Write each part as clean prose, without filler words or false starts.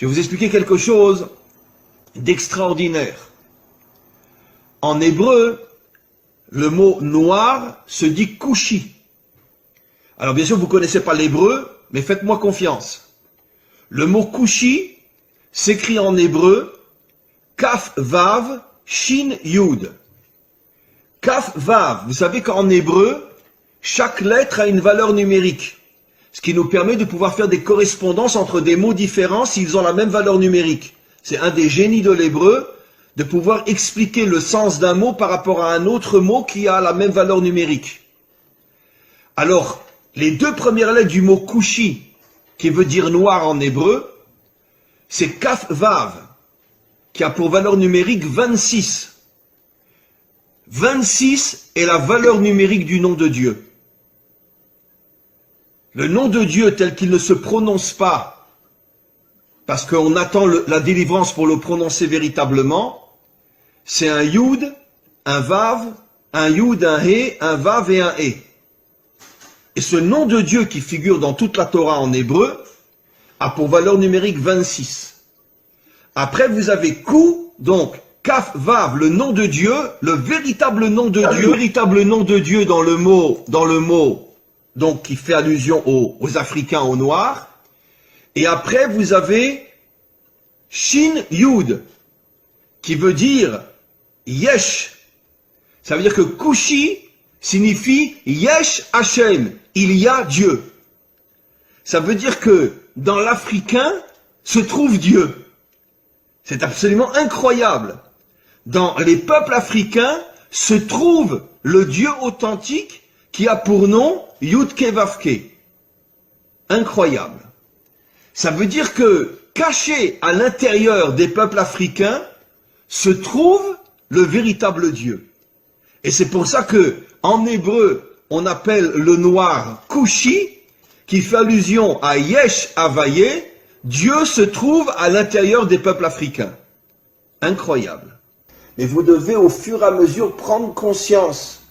Je vais vous expliquer quelque chose d'extraordinaire. En hébreu, le mot noir se dit kushi. Alors bien sûr, vous ne connaissez pas l'hébreu, mais faites-moi confiance. Le mot kushi s'écrit en hébreu kaf vav shin yud. Kaf vav, vous savez qu'en hébreu, chaque lettre a une valeur numérique. Ce qui nous permet de pouvoir faire des correspondances entre des mots différents s'ils ont la même valeur numérique. C'est un des génies de l'hébreu, de pouvoir expliquer le sens d'un mot par rapport à un autre mot qui a la même valeur numérique. Alors, les deux premières lettres du mot kushi, qui veut dire noir en hébreu, c'est kaf vav, qui a pour valeur numérique 26. 26 est la valeur numérique du nom de Dieu. Le nom de Dieu tel qu'il ne se prononce pas, parce qu'on attend la délivrance pour le prononcer véritablement, c'est un Yud, un Vav, un Yud, un He, un Vav et un He. Et ce nom de Dieu qui figure dans toute la Torah en hébreu a pour valeur numérique 26. Après vous avez Kou, donc Kaf Vav, le nom de Dieu, le véritable nom de Dieu, le véritable nom de Dieu dans le mot, donc qui fait allusion aux Africains, aux Noirs. Et après vous avez Shin Yud, qui veut dire Yesh. Ça veut dire que Kushi signifie Yesh Hashem, il y a Dieu. Ça veut dire que dans l'Africain se trouve Dieu. C'est absolument incroyable. Dans les peuples africains se trouve le Dieu authentique qui a pour nom Yudke Vavke. Incroyable. Ça veut dire que caché à l'intérieur des peuples africains se trouve le véritable Dieu. Et c'est pour ça que en hébreu on appelle le noir Kushi, qui fait allusion à Yesh Havaye, Dieu se trouve à l'intérieur des peuples africains. Incroyable. Mais vous devez au fur et à mesure prendre conscience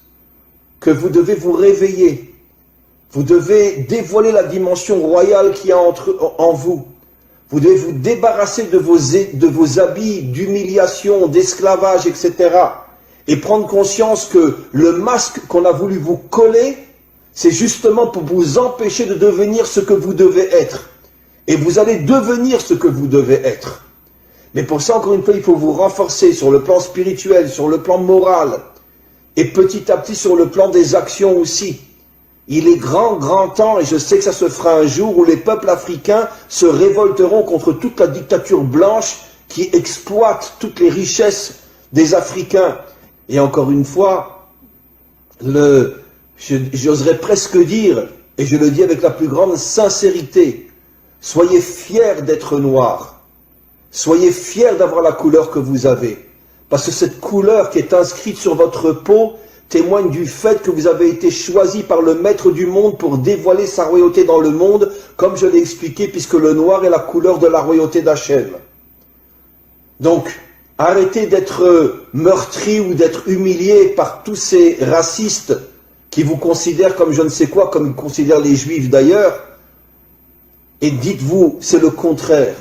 que vous devez vous réveiller. Vous devez dévoiler la dimension royale qu'il y a en vous. Vous devez vous débarrasser de vos habits d'humiliation, d'esclavage, etc. Et prendre conscience que le masque qu'on a voulu vous coller, c'est justement pour vous empêcher de devenir ce que vous devez être. Et vous allez devenir ce que vous devez être. Mais pour ça, encore une fois, il faut vous renforcer sur le plan spirituel, sur le plan moral, et petit à petit sur le plan des actions aussi. Il est grand temps, et je sais que ça se fera un jour, où les peuples africains se révolteront contre toute la dictature blanche qui exploite toutes les richesses des Africains. Et encore une fois, j'oserais presque dire, et je le dis avec la plus grande sincérité, soyez fiers d'être noirs. Soyez fiers d'avoir la couleur que vous avez. Parce que cette couleur qui est inscrite sur votre peau témoigne du fait que vous avez été choisi par le maître du monde pour dévoiler sa royauté dans le monde, comme je l'ai expliqué, puisque le noir est la couleur de la royauté d'Hachem. Donc, arrêtez d'être meurtri ou d'être humilié par tous ces racistes qui vous considèrent comme je ne sais quoi, comme ils considèrent les juifs d'ailleurs, et dites-vous, c'est le contraire.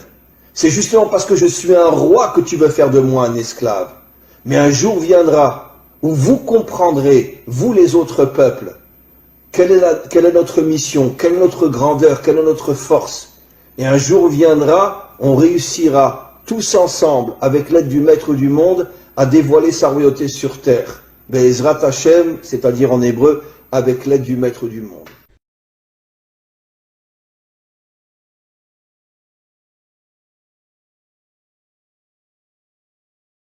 C'est justement parce que je suis un roi que tu veux faire de moi un esclave. Mais un jour viendra où vous comprendrez, vous les autres peuples, quelle est notre mission, quelle est notre grandeur, quelle est notre force. Et un jour viendra, on réussira tous ensemble, avec l'aide du Maître du monde, à dévoiler sa royauté sur terre. Be'ezrat Hashem, c'est-à-dire en hébreu, avec l'aide du Maître du monde.